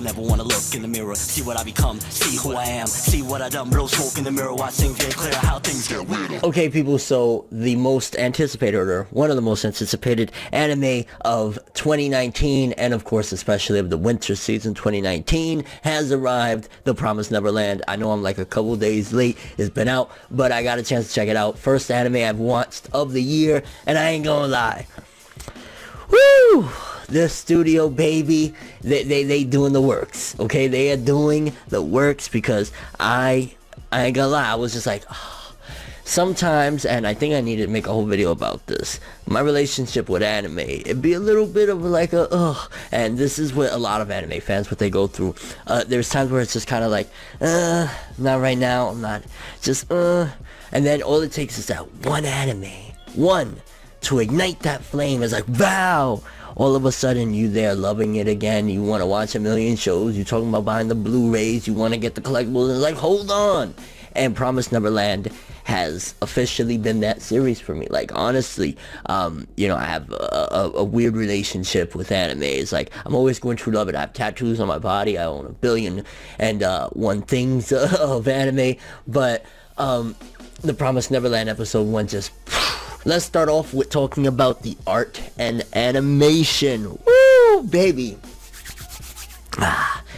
don't ever wanna look in the mirror. See what I become, see who I am, see what I done. Blow smoke in the mirror, watch things get clear, how things get weird. Okay, people, so the most anticipated, or one of the most anticipated anime of 2019, and of course especially of the winter season 2019, has arrived. The Promised Neverland. I know I'm like a couple days late. It's been out, but I got a chance to check it out. First anime I've watched of the year, and I ain't gonna lie. Woo! This studio, baby, they doing the works, okay? They are doing the works, because I ain't gonna lie, I was just like, oh. Sometimes, and I think I need to make a whole video about this, my relationship with anime, it'd be a little bit of like a, ugh, and this is what a lot of anime fans, what they go through. There's times where it's just kind of like, not right now, I'm not, just, and then all it takes is that one anime, one, to ignite that flame. It's like, wow! All of a sudden, you there loving it again. You want to watch a million shows. You're talking about buying the Blu-rays. You want to get the collectibles. And it's like, hold on! And Promised Neverland has officially been that series for me. Like, honestly, you know, I have a weird relationship with anime. It's like, I'm always going to love it. I have tattoos on my body. I own 1,000,001 things of anime. But, the Promised Neverland episode 1 just... Let's start off with talking about the art and animation. Woo, baby.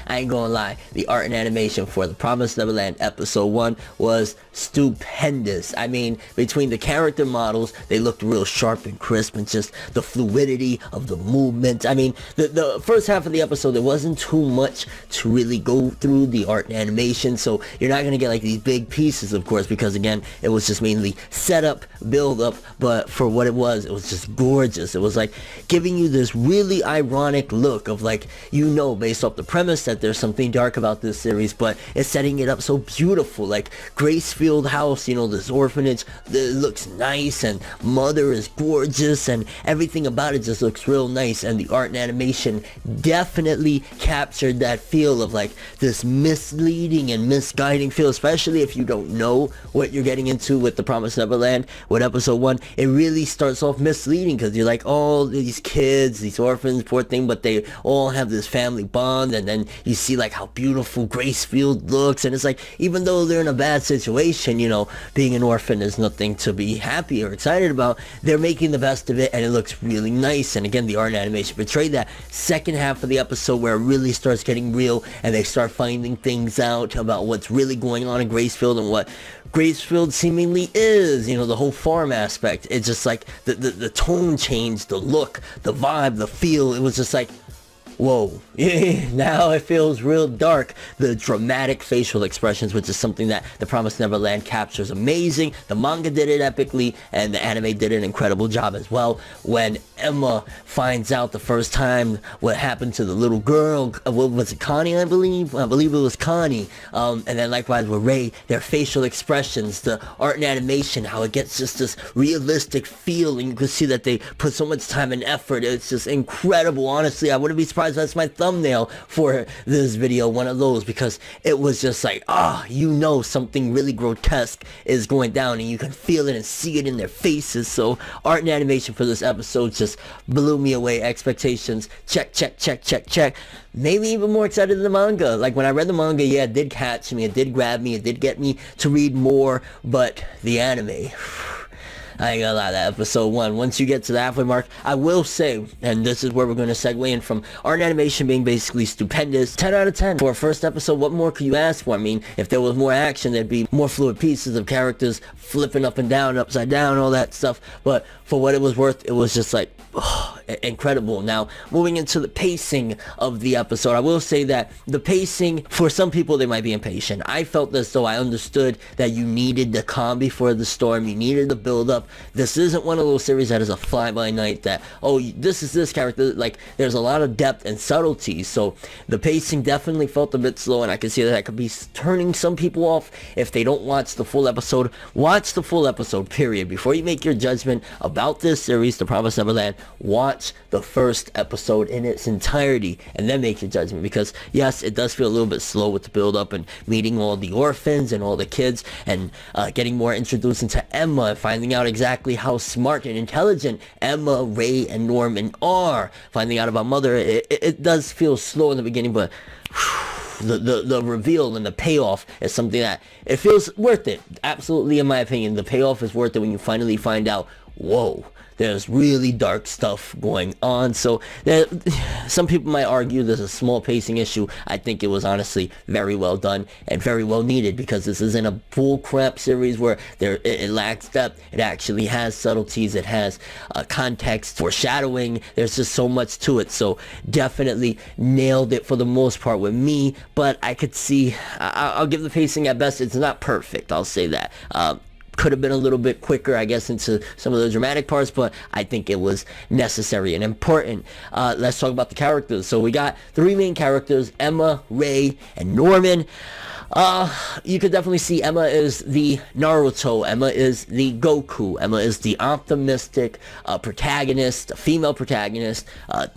I ain't gonna lie, the art and animation for the Promised Neverland episode 1 was stupendous. I mean, between the character models, they looked real sharp and crisp, and just the fluidity of the movement. I mean, the first half of the episode, there wasn't too much to really go through the art and animation, so you're not gonna get like these big pieces, of course, because again, it was just mainly setup, build up, but for what it was just gorgeous. It was like giving you this really ironic look of like, you know, based off the premise that there's something dark about this series, but it's setting it up so beautiful. Like Gracefield House, you know, this orphanage, it looks nice, and Mother is gorgeous, and everything about it just looks real nice. And the art and animation definitely captured that feel of like this misleading and misguiding feel, especially if you don't know what you're getting into with the Promised Neverland with episode 1. It really starts off misleading, because you're like, oh, these kids, these orphans, poor thing, but they all have this family bond. And then you see like how beautiful Gracefield looks, and it's like, even though they're in a bad situation, you know, being an orphan is nothing to be happy or excited about, they're making the best of it, and it looks really nice. And again, the art and animation portrayed that. Second half of the episode, where it really starts getting real, and they start finding things out about what's really going on in Gracefield and what Gracefield seemingly is, you know, the whole farm aspect. It's just like the tone change, the look, the vibe, the feel. It was just like, whoa, now it feels real dark. The dramatic facial expressions, which is something that the Promised Neverland captures amazing. The manga did it epically, and the anime did an incredible job as well. When Emma finds out the first time what happened to the little girl, what was it, Connie, I believe it was Connie, and then likewise with Ray, their facial expressions, the art and animation, how it gets just this realistic feel, and you can see that they put so much time and effort. It's just incredible. Honestly, I wouldn't be surprised if that's my thumbnail for this video, one of those, because it was just like, you know, something really grotesque is going down, and you can feel it and see it in their faces. So art and animation for this episode just blew me away. Expectations, check, check, check, check, check. Maybe even more excited than the manga. Like, when I read the manga, yeah, it did catch me, it did grab me, it did get me to read more, but the anime, I ain't gonna lie, that episode 1, once you get to the halfway mark, I will say, and this is where we're gonna segue in from art and animation being basically stupendous, 10 out of 10. For a first episode, what more could you ask for? I mean, if there was more action, there'd be more fluid pieces of characters flipping up and down, upside down, all that stuff. But for what it was worth, it was just like, incredible. Now, moving into the pacing of the episode, I will say that the pacing, for some people, they might be impatient. I felt as though I understood that you needed the calm before the storm, you needed the build up. This isn't one of those series that is a fly-by-night that, oh, this is this character. Like, there's a lot of depth and subtlety, so the pacing definitely felt a bit slow, and I can see that could be turning some people off if they don't watch the full episode. Watch the full episode, period. Before you make your judgment about this series, The Promised Neverland, watch watch the first episode in its entirety and then make your judgment, because yes, it does feel a little bit slow with the build up and meeting all the orphans and all the kids, and getting more introduced into Emma and finding out exactly how smart and intelligent Emma, Ray, and Norman are, finding out about Mother. It does feel slow in the beginning, but the reveal and the payoff is something that it feels worth it. Absolutely, in my opinion, the payoff is worth it when you finally find out, whoa, there's really dark stuff going on. So some people might argue there's a small pacing issue. I think it was honestly very well done and very well needed, because this isn't a bull crap series where it lacks depth. It actually has subtleties. It has context, foreshadowing. There's just so much to it. So definitely nailed it for the most part with me, but I could see, I'll give the pacing at best. It's not perfect, I'll say that. Could have been a little bit quicker, I guess, into some of the dramatic parts, but I think it was necessary and important. Let's talk about the characters. So we got 3 main characters, Emma, Ray, and Norman. You could definitely see Emma is the Naruto, Emma is the Goku, Emma is the optimistic protagonist, female protagonist.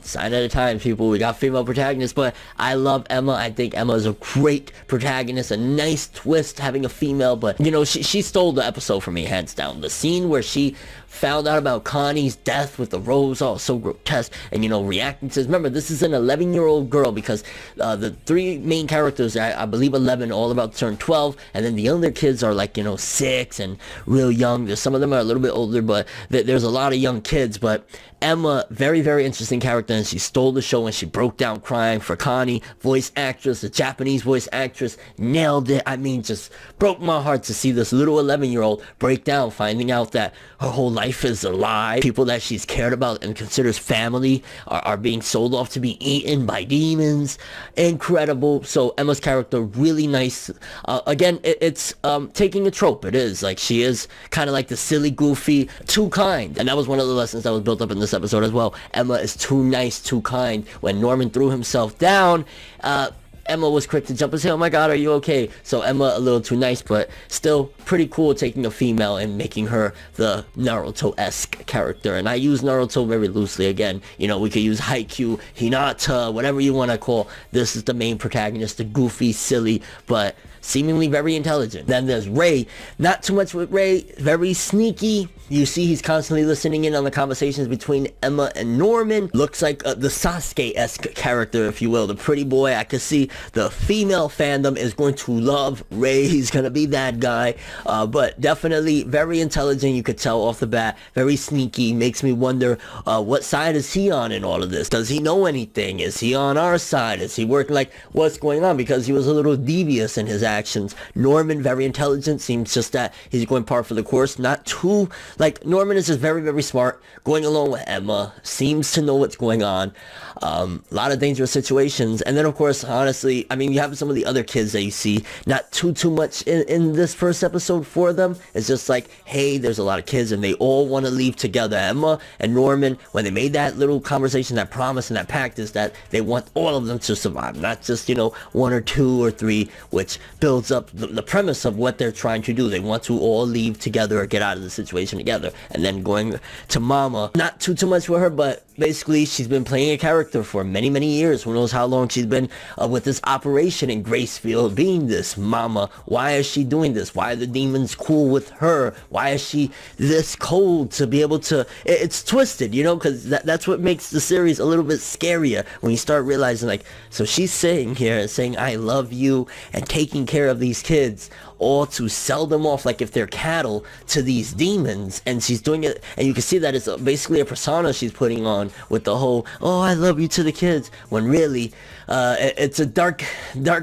Sign at a time, people, we got female protagonists, but I love Emma. I think Emma is a great protagonist, a nice twist having a female, but you know, she stole the episode for me, hands down. The scene where she found out about Connie's death with the rose, all so grotesque, and you know, reacting to this. Remember, this is an 11-year-old girl, because the 3 main characters, I believe 11, all about to turn 12, and then the other kids are like, you know, 6 and real young. There's some of them are a little bit older, but there's a lot of young kids. But Emma, very, very interesting character, and she stole the show when she broke down crying for Connie. Voice actress, the Japanese voice actress, nailed it. I mean, just broke my heart to see this little 11-year-old break down, finding out that her whole life is a lie. People that she's cared about and considers family are being sold off to be eaten by demons. Incredible. So Emma's character, really nice. Again, it's taking a trope. It is like, she is kind of like the silly, goofy, too kind, and that was one of the lessons that was built up in this episode as well. Emma is too nice, too kind. When Norman threw himself down, Emma was quick to jump and say, oh my god, are you okay? So Emma a little too nice, but still pretty cool taking a female and making her the Naruto-esque character. And I use Naruto very loosely. Again, you know, we could use Haikyuu, Hinata, whatever you want to call. This is the main protagonist, the goofy, silly, but seemingly very intelligent. Then there's Ray. Not too much with Ray. Very sneaky. You see he's constantly listening in on the conversations between Emma and Norman. Looks like the Sasuke-esque character, if you will. The pretty boy. I could see the female fandom is going to love Ray. He's going to be that guy. But definitely very intelligent. You could tell off the bat. Very sneaky. Makes me wonder what side is he on in all of this? Does he know anything? Is he on our side? Is he working? Like, what's going on? Because he was a little devious in his actions. Norman, very intelligent. Seems just that he's going par for the course. Not too... Like, Norman is just very, very smart, going along with Emma, seems to know what's going on, a lot of dangerous situations. And then, of course, honestly, I mean, you have some of the other kids that you see, not too much in this first episode for them. It's just like, hey, there's a lot of kids, and they all want to leave together. Emma and Norman, when they made that little conversation, that promise and that pact, is that they want all of them to survive, not just, you know, 1 or 2 or 3, which builds up the premise of what they're trying to do. They want to all leave together or get out of the situation together. And then going to Mama, not too much with her, but basically she's been playing a character for many years. Who knows how long she's been with this operation in Gracefield, being this Mama. Why is she doing this? Why are the demons cool with her? Why is she this cold to be able to... It's twisted, you know, because that's what makes the series a little bit scarier, when you start realizing, like, so she's sitting here and saying, I love you, and taking care of these kids, all to sell them off like if they're cattle to these demons. And she's doing it, and you can see that it's basically a persona she's putting on with the whole, oh, I love you to the kids, when really it's a dark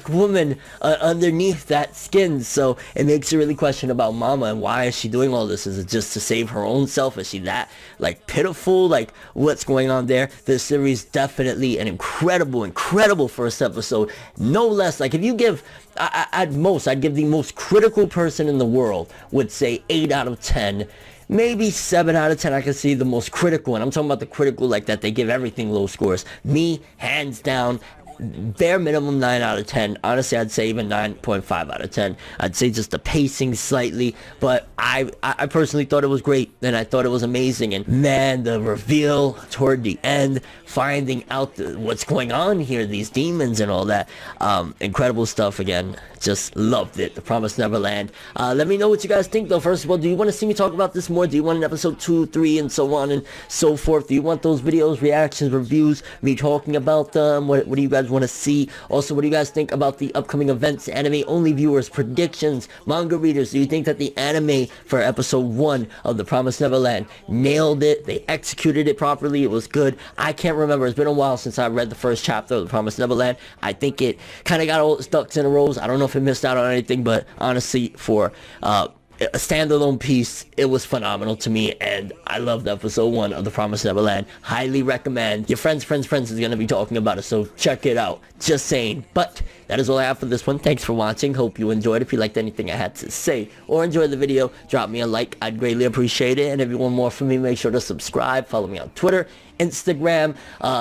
woman underneath that skin. So it makes you really question about Mama, and why is she doing all this? Is it just to save her own self? Is she that, like, pitiful? Like, what's going on there? This series definitely an incredible first episode, no less. Like, if you give, I'd give the most critical person in the world would say 8 out of 10, maybe 7 out of 10. I can see the most critical, and I'm talking about the critical, like, that they give everything low scores. Me, hands down, bare minimum 9 out of 10. Honestly, I'd say even 9.5 out of 10. I'd say just the pacing slightly, but I personally thought it was great, and I thought it was amazing. And man, the reveal toward the end, finding out what's going on here, these demons and all that, incredible stuff. Again, just loved it. The Promised Neverland. Let me know what you guys think, though. First of all, do you want to see me talk about this more? Do you want an episode 2, 3, and so on and so forth? Do you want those videos, reactions, reviews, me talking about them? What do you guys want to see? Also, what do you guys think about the upcoming events, anime only viewers, predictions, manga readers? Do you think that the anime for episode 1 of The Promised Neverland nailed it? They executed it properly. It was good. I can't remember. It's been a while since I read the first chapter of The Promised Neverland. I think it kind of got all its ducks in a row. I don't know if it missed out on anything, but honestly, for a standalone piece, it was phenomenal to me, and I loved episode 1 of The Promised Neverland. Highly recommend. Your friends is going to be talking about it, so check it out. Just saying. But that is all I have for this one. Thanks for watching. Hope you enjoyed. If you liked anything I had to say or enjoyed the video, drop me a like. I'd greatly appreciate it. And if you want more from me, make sure to subscribe. Follow me on Twitter, Instagram,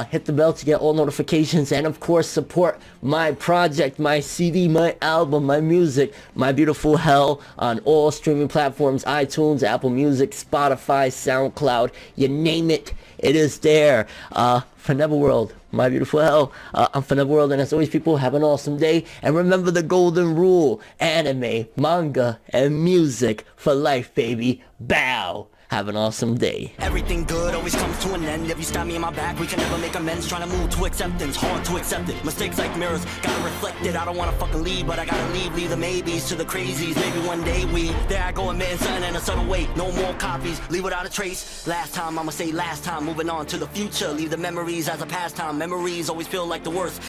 hit the bell to get all notifications, and of course support my project, my CD, my album, my music, My Beautiful Hell, on all streaming platforms: iTunes, Apple Music, Spotify, SoundCloud, you name it, it is there. ForneverWorld, My Beautiful Hell. I'm ForneverWorld, and as always, people, have an awesome day, and remember the golden rule: anime, manga, and music for life, baby. Bow. Have an awesome day. Everything good always comes to an end. If you stab me in my back, we can never make amends. Trying to move to acceptance, hard to accept it. Mistakes like mirrors, gotta reflect it. I don't wanna fucking leave, but I gotta leave. Leave the maybes to the crazies. Maybe one day there I go, admitting something in a subtle way. No more copies, leave without a trace. Last time, I'ma say last time. Moving on to the future, leave the memories as a pastime. Memories always feel like the worst.